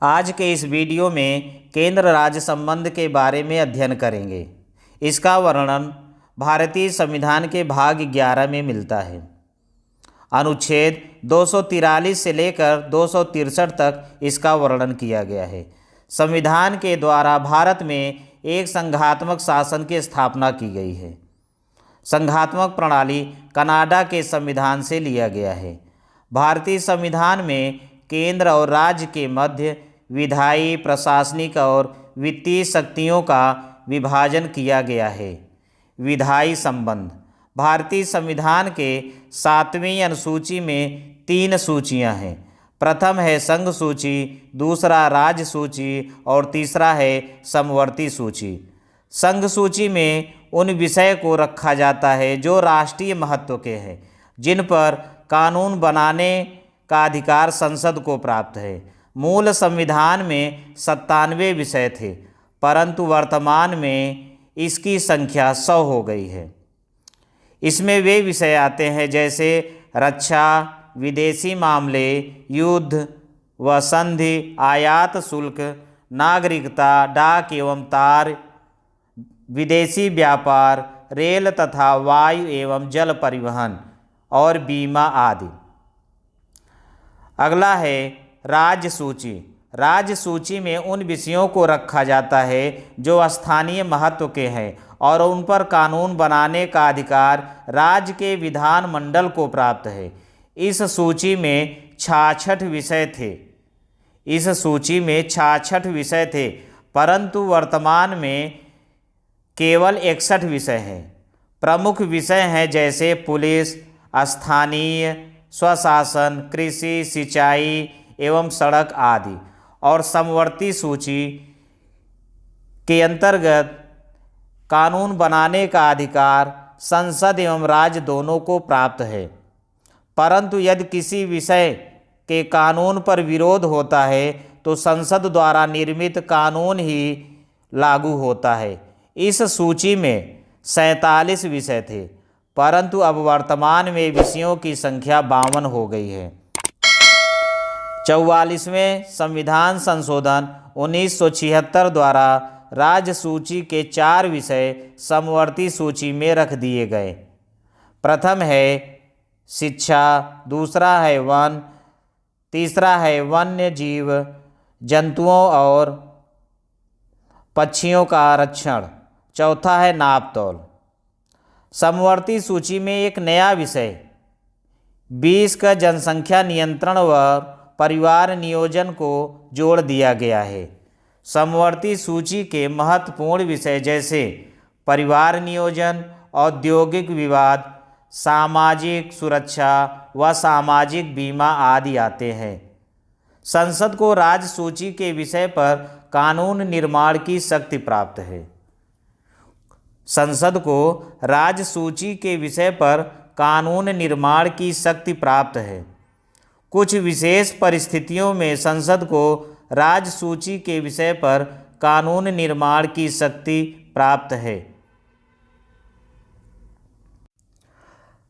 आज के इस वीडियो में केंद्र राज्य संबंध के बारे में अध्ययन करेंगे। इसका वर्णन भारतीय संविधान के भाग 11 में मिलता है। अनुच्छेद 243 से लेकर 263 तक इसका वर्णन किया गया है। संविधान के द्वारा भारत में एक संघात्मक शासन की स्थापना की गई है। संघात्मक प्रणाली कनाडा के संविधान से लिया गया है। भारतीय संविधान में केंद्र और राज्य के मध्य विधायी, प्रशासनिक और वित्तीय शक्तियों का विभाजन किया गया है। विधायी संबंध भारतीय संविधान के 7वीं अनुसूची में 3 सूचियां हैं। प्रथम है संघ सूची, दूसरा राज्य सूची और तीसरा है समवर्ती सूची। संघ सूची में उन विषय को रखा जाता है जो राष्ट्रीय महत्व के हैं, जिन पर कानून बनाने का अधिकार संसद को प्राप्त है। मूल संविधान में 97 विषय थे, परंतु वर्तमान में इसकी संख्या 100 हो गई है। इसमें वे विषय आते हैं जैसे रक्षा, विदेशी मामले, युद्ध व संधि, आयात शुल्क, नागरिकता, डाक एवं तार, विदेशी व्यापार, रेल तथा वायु एवं जल परिवहन और बीमा आदि। अगला है राज्य सूची। राज्य सूची में उन विषयों को रखा जाता है जो स्थानीय महत्व के हैं और उन पर कानून बनाने का अधिकार राज्य के विधानमंडल को प्राप्त है। इस सूची में 66 विषय थे, परंतु वर्तमान में केवल 61 विषय हैं। प्रमुख विषय हैं जैसे पुलिस, स्थानीय स्वशासन, कृषि, सिंचाई एवं सड़क आदि। और समवर्ती सूची के अंतर्गत कानून बनाने का अधिकार संसद एवं राज्य दोनों को प्राप्त है, परंतु यदि किसी विषय के कानून पर विरोध होता है तो संसद द्वारा निर्मित कानून ही लागू होता है। इस सूची में 47 विषय थे, परंतु अब वर्तमान में विषयों की संख्या 52 हो गई है। 44वें संविधान संशोधन 1976 द्वारा राज्य सूची के 4 विषय समवर्ती सूची में रख दिए गए। प्रथम है शिक्षा, दूसरा है वन, तीसरा है वन्य जीव जंतुओं और पक्षियों का आरक्षण, चौथा है नाप तौल। समवर्ती सूची में एक नया विषय 20 का जनसंख्या नियंत्रण व परिवार नियोजन को जोड़ दिया गया है। समवर्ती सूची के महत्वपूर्ण विषय जैसे परिवार नियोजन, औद्योगिक विवाद, सामाजिक सुरक्षा व सामाजिक बीमा आदि आते हैं। संसद को राज्य सूची के विषय पर कानून निर्माण की शक्ति प्राप्त है। संसद को राज्य सूची के विषय पर कानून निर्माण की शक्ति प्राप्त है। कुछ विशेष परिस्थितियों में संसद को राज्य सूची के विषय पर कानून निर्माण की शक्ति प्राप्त है।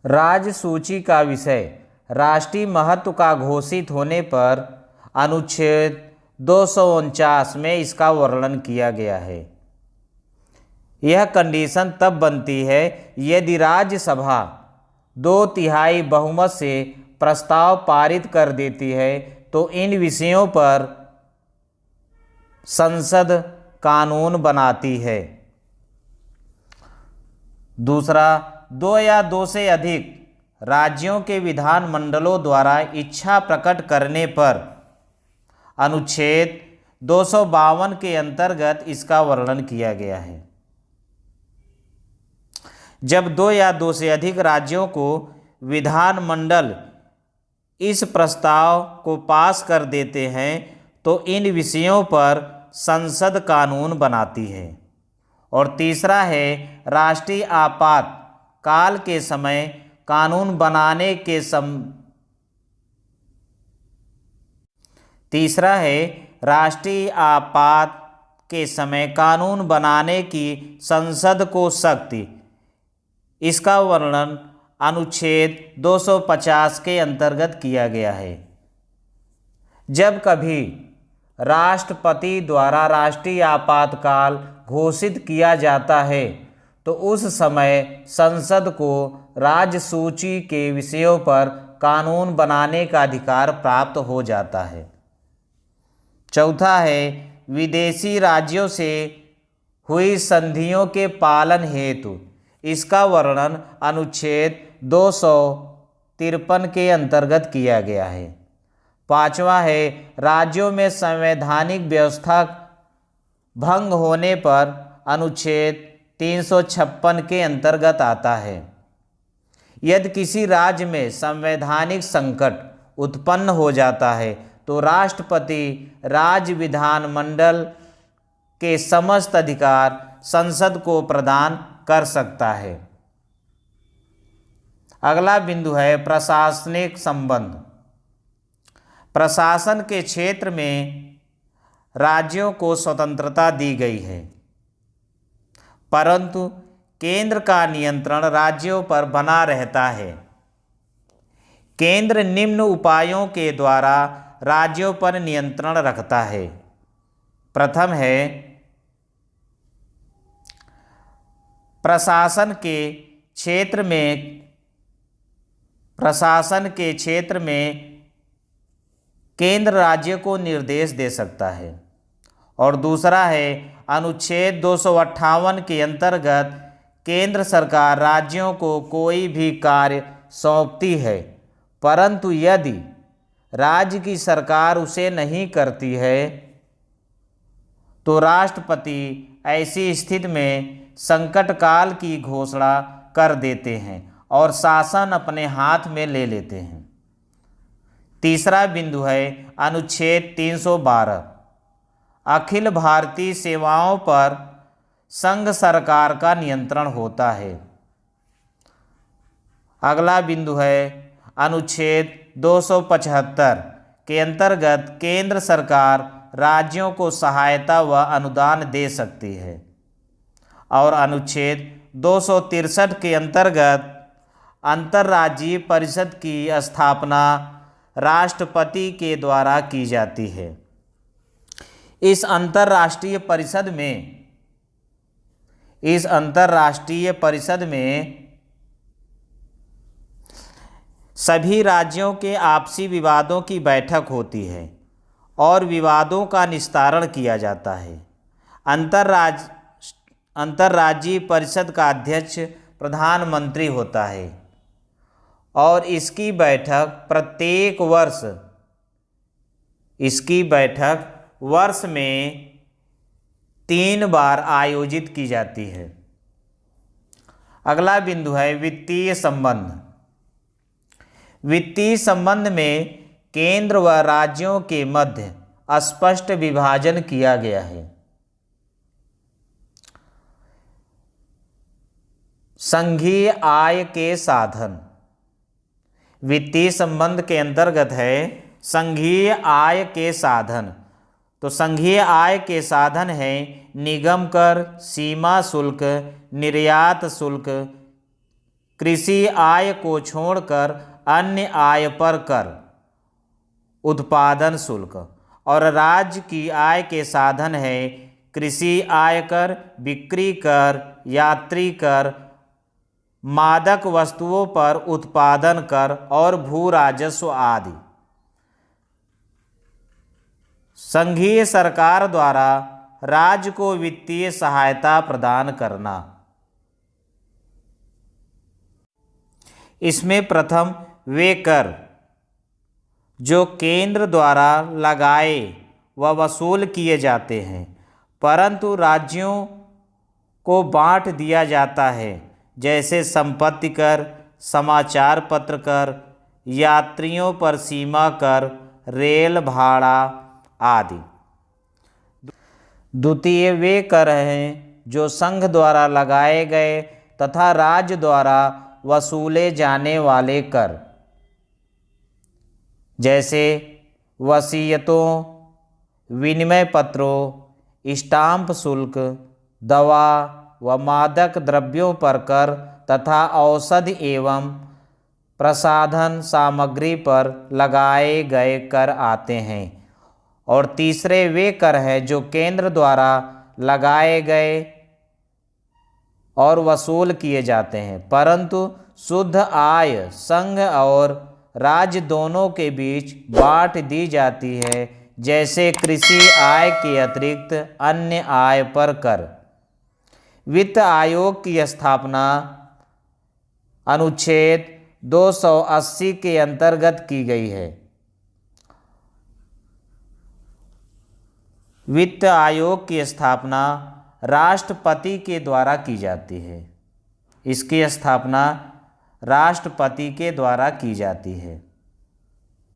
राज्य सूची का विषय राष्ट्रीय महत्व का घोषित होने पर अनुच्छेद 249 में इसका वर्णन किया गया है। यह कंडीशन तब बनती है यदि राज्यसभा 2/3 बहुमत से प्रस्ताव पारित कर देती है तो इन विषयों पर संसद कानून बनाती है। दूसरा, 2 या 2 से अधिक राज्यों के विधानमंडलों द्वारा इच्छा प्रकट करने पर अनुच्छेद 252 के अंतर्गत इसका वर्णन किया गया है। जब 2 या 2 से अधिक राज्यों को विधानमंडल इस प्रस्ताव को पास कर देते हैं तो इन विषयों पर संसद कानून बनाती है। और तीसरा है राष्ट्रीय आपातकाल के समय कानून बनाने के तीसरा है राष्ट्रीय आपात के समय कानून बनाने की संसद को शक्ति। इसका वर्णन अनुच्छेद 250 के अंतर्गत किया गया है। जब कभी राष्ट्रपति द्वारा राष्ट्रीय आपातकाल घोषित किया जाता है तो उस समय संसद को राज्य सूची के विषयों पर कानून बनाने का अधिकार प्राप्त हो जाता है। चौथा है विदेशी राज्यों से हुई संधियों के पालन हेतु। इसका वर्णन अनुच्छेद 253 के अंतर्गत किया गया है। पांचवा है राज्यों में संवैधानिक व्यवस्था भंग होने पर अनुच्छेद 356 के अंतर्गत आता है। यदि किसी राज्य में संवैधानिक संकट उत्पन्न हो जाता है तो राष्ट्रपति राज्य विधानमंडल के समस्त अधिकार संसद को प्रदान कर सकता है। अगला बिंदु है प्रशासनिक संबंध। प्रशासन के क्षेत्र में राज्यों को स्वतंत्रता दी गई है, परंतु केंद्र का नियंत्रण राज्यों पर बना रहता है। केंद्र निम्न उपायों के द्वारा राज्यों पर नियंत्रण रखता है। प्रथम है प्रशासन के क्षेत्र में केंद्र राज्य को निर्देश दे सकता है। और दूसरा है अनुच्छेद 258 के अंतर्गत केंद्र सरकार राज्यों को कोई भी कार्य सौंपती है, परंतु यदि राज्य की सरकार उसे नहीं करती है तो राष्ट्रपति ऐसी स्थिति में संकट काल की घोषणा कर देते हैं और शासन अपने हाथ में ले लेते हैं। तीसरा बिंदु है अनुच्छेद 312। अखिल भारतीय सेवाओं पर संघ सरकार का नियंत्रण होता है। अगला बिंदु है अनुच्छेद 275 के अंतर्गत केंद्र सरकार राज्यों को सहायता व अनुदान दे सकती है। और अनुच्छेद 263 के अंतर्गत अंतर्राज्यीय परिषद की स्थापना राष्ट्रपति के द्वारा की जाती है। इस अंतर्राष्ट्रीय परिषद में सभी राज्यों के आपसी विवादों की बैठक होती है और विवादों का निस्तारण किया जाता है। अंतर्राज्यीय परिषद का अध्यक्ष प्रधानमंत्री होता है और इसकी बैठक वर्ष में 3 बार आयोजित की जाती है। अगला बिंदु है वित्तीय संबंध। वित्तीय संबंध में केंद्र व राज्यों के मध्य स्पष्ट विभाजन किया गया है। संघीय आय के साधन। वित्तीय संबंध के अंतर्गत है संघीय आय के साधन। तो संघीय आय के साधन है निगम कर, सीमा शुल्क, निर्यात शुल्क, कृषि आय को छोड़कर अन्य आय पर कर, उत्पादन शुल्क। और राज्य की आय के साधन है कृषि आय कर, बिक्री कर, यात्री कर, मादक वस्तुओं पर उत्पादन कर और भू राजस्व आदि। संघीय सरकार द्वारा राज्य को वित्तीय सहायता प्रदान करना। इसमें प्रथम वे कर जो केंद्र द्वारा लगाए व वसूल किए जाते हैं परंतु राज्यों को बांट दिया जाता है, जैसे संपत्ति कर, समाचार पत्र कर, यात्रियों पर सीमा कर, रेल भाड़ा आदि। द्वितीय वे कर हैं जो संघ द्वारा लगाए गए तथा राज्य द्वारा वसूले जाने वाले कर, जैसे वसीयतों, विनिमय पत्रों, स्टाम्प शुल्क, दवा व मादक द्रव्यों पर कर तथा औषधि एवं प्रसाधन सामग्री पर लगाए गए कर आते हैं। और तीसरे वे कर हैं जो केंद्र द्वारा लगाए गए और वसूल किए जाते हैं, परंतु शुद्ध आय संघ और राज्य दोनों के बीच बांट दी जाती है, जैसे कृषि आय के अतिरिक्त अन्य आय पर कर। वित्त आयोग की स्थापना अनुच्छेद 280 के अंतर्गत की गई है। वित्त आयोग की स्थापना राष्ट्रपति के द्वारा की जाती है। इसकी स्थापना राष्ट्रपति के द्वारा की जाती है।